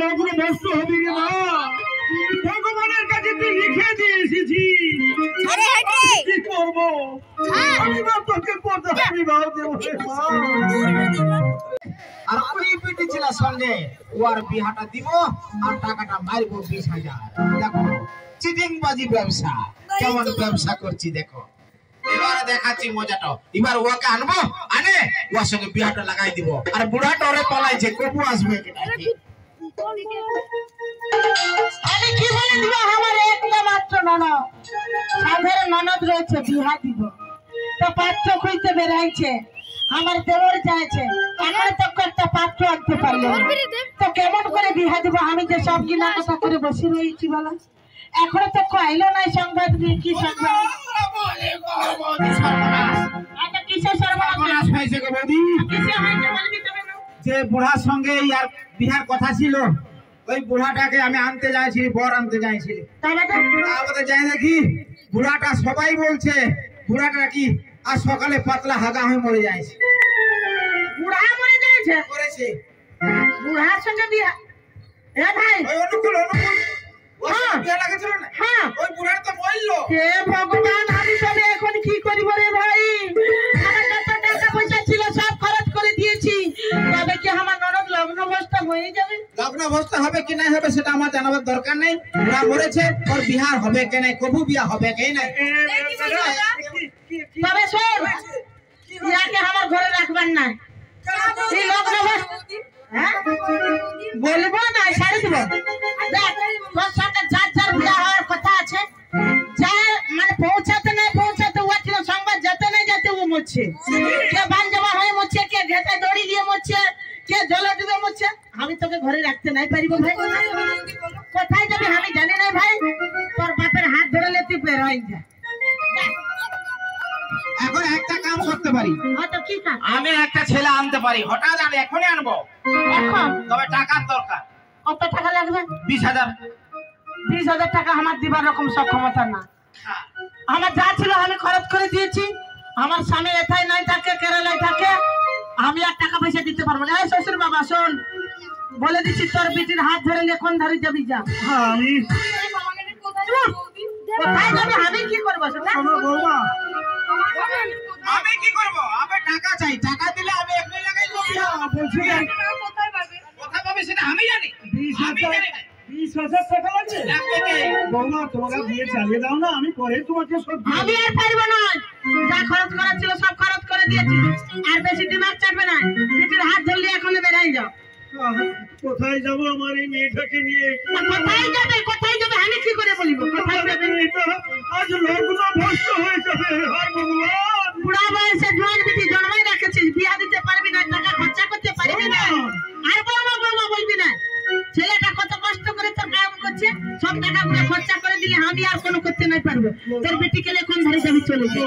লগ্ন নষ্ট হবে রে মা। ভগবানের কাছে তুই লিখে দিয়ে এসেছি, কি করবো আমি? মা তোকে কোথায় বিবাহ দেবো রে মা? আর ওই বেটি ছেলের সঙ্গে ওর বিহাটা দিব আর টাকাটা মারবো 20,000। দেখো চিটিংবাজি ব্যবসা, কেমন ব্যবসা করছি দেখো। এবারে দেখাচ্ছি মজাটা। এবার ওকে আনবো, আনে ওর সঙ্গে বিহাটা লাগাই দিব। আর বুড়াটা ওরে পালাইছে, কবু আসবে কিনা। আমি কি বলে দিব? আমার একটা মাত্র ননদ, সাধারণ ননদ রয়েছে, বিহা দিব তো পাত্র খুঁজতে বেরাইছে। আমার দেবর যাইছে, এখন তো একটা পাত্র আনতে পারলো না, তো কেমন করে বিহা দিব? আমি যে সব কিনা কথা করে বসে রয়েছি বলো, এখনো তো কইলো নাই সংবাদ। কি সংবাদ? আচ্ছা কিসের সর্বনাশ হয়েছে গো বৌদি? কিসে হয়েছে বলবি তবে না? যে বুড়ার সঙ্গে আর বিহার কথা ছিল, ওই বুড়াটাকে আমি আনতে যাইছি, বর আনতে যাইছি। তারপরে যাই দেখি বুড়াটা, সবাই বলছে বুড়াটা কি আর সকালে পাতলা হাগা হয়ে মরে যাইছে। বুড়া মরে যাইছে? করেছে বুড়ার সঙ্গে বিয়া? এ ভাই ওই অনুকূল ওর সঙ্গে বিয়ে লাগেছিল না? হ্যাঁ। ওই বুড়াটা তো মরলো। হে ভগবান, আমি তবে এখন কি করিব রে ভাই? আমার যত টাকা পয়সা ছিল সব খরচ করে দিয়েছি, তবে কি আমার ননদ লগ্ন অবস্থা হয়ে যাবে? লগ্ন অবস্থা হবে কি নাই হবে সেটা আমার জানাবার দরকার নেই। বুড়া মরেছে, ওর বিহার হবে কি নাই, কবু বিয়া হবে কি নাই। তবে শোন, ইয়াকে আমার ঘরে রাখবেন না। এই লগ্ন হ্যাঁ বলবো না, ছাড়ে দিব। দেখ তোর সাথে যার যার বিয়া হওয়ার কথা আছে, যা মানে পৌঁছাতে নাই পৌঁছাতে, ও ছিল সংবাদ যেতে নাই যেতে ও মরছে। কে বান জমা হয়ে মরছে, কে ঘেটে দড়ি দিয়ে মরছে, কে জলে ডুবে মরছে। আমি তোকে ঘরে রাখতে নাই পারিব ভাই। কোথায় যাবি আমি জানি নাই ভাই, তোর বাপের হাত ধরে তুই বের হয়ে যা। এখন একটা কাম করতে পারি, হয়তো কি কাজ? আমি একটা ছেলে আনতে পারি, হঠাৎ আমি এখনই আনবো। এখন তবে টাকার দরকার। কত টাকা লাগবে? 20,000। 20,000 টাকা আমার দিবার রকম সক্ষমতা না। আমার যা ছিল আমি খরচ করে দিয়েছি। আমার স্বামী এথায় নাই থাকে, কেরালায় থাকে, আমি আর টাকা পয়সা দিতে পারবো না। এই শ্বশুর বাবা শোন, বলে দিচ্ছি তোর বেটির হাত ধরে লেখন ধরে যাবি, যা। আমি কোথায় যাবি? আমি কি করবো? বৌমা, আমি কি করবো? আমি টাকা চাই, টাকা দিলে আমি এখনই লাগাই দেবো। বলছি কোথায় পাবে সেটা আমি জানি। 20,000 টাকা লাগবে? বৌমা তোমাকে দিয়ে চালিয়ে দাও না, আমি পরে তোমাকে সব দিয়ে আমি আর পারবো না, যা খরচ করার ছিল সব খরচ করে দিয়েছি, আর বেশি দিমাগ চাটবে না। বেটির হাত ধরলে এখন বেরাই যাও। কোথায় যাবো আমার এই মেয়েটাকে নিয়ে? কোথায় যাবে? কোথায় যাবে? আমি কি করে বলিব? কোথায় যাবে? আজ লগ্ন ভ্রষ্ট হয়ে যাবে। হায় ভগবান, বুড়া বয়সে জোয়ান বেটি জন্মাই রাখেছিস, বিয়া দিতে পারবি না, টাকা খরচা করতে পারবি না, আর বৌমা বৌমা বলবি না। ছেলেটা কত কষ্ট করে তোর কাম করছে, সব টাকা গুলো খরচা করে দিলে আমি আর কোনো করতে নাই পারবো। তোর বেটি কে কোন ধারে যাবি? চলে যা।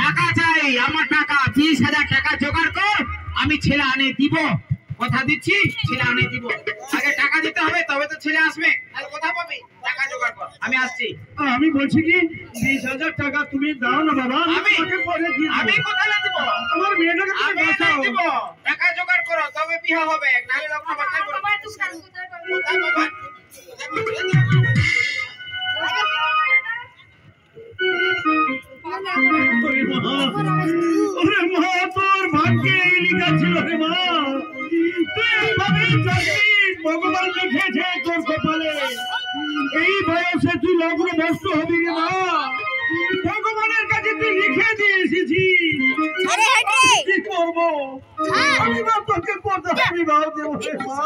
টাকা চাই, আমার টাকা। 20,000 টাকা জোগাড় কর, আমি ছেলে আনে দিব। কথা দিচ্ছি, ছেলে আনে দিব। আগে টাকা দিতে হবে, তবে তো ছেলে আসবে। তাহলে কোথা পাবি? টাকা জোগাড় কর, আমি আসছি। আমি বলছি কি 20,000 টাকা তুমি দাও না বাবা, আমি কোথায় দিব? আমার মেয়েটাকে তুমি বাঁচাও। দিব, টাকা জোগাড় করো, তবে বিয়ে হবে। নাহলে লগ্ন বাঁচাই করো। কোথায় বাবা? তোর ভাগ্যে লিখা ছিল রে মা, ভগবান লিখেছে তোর কপালে। এই বয়সে তুই লগ্ন নষ্ট হবি রে মা। ভগবানের কাছে তুই লিখে দিয়ে এসেছি, কি করবো আমি? মা তোকে কোথায় বিবাহ দেবো রে মা?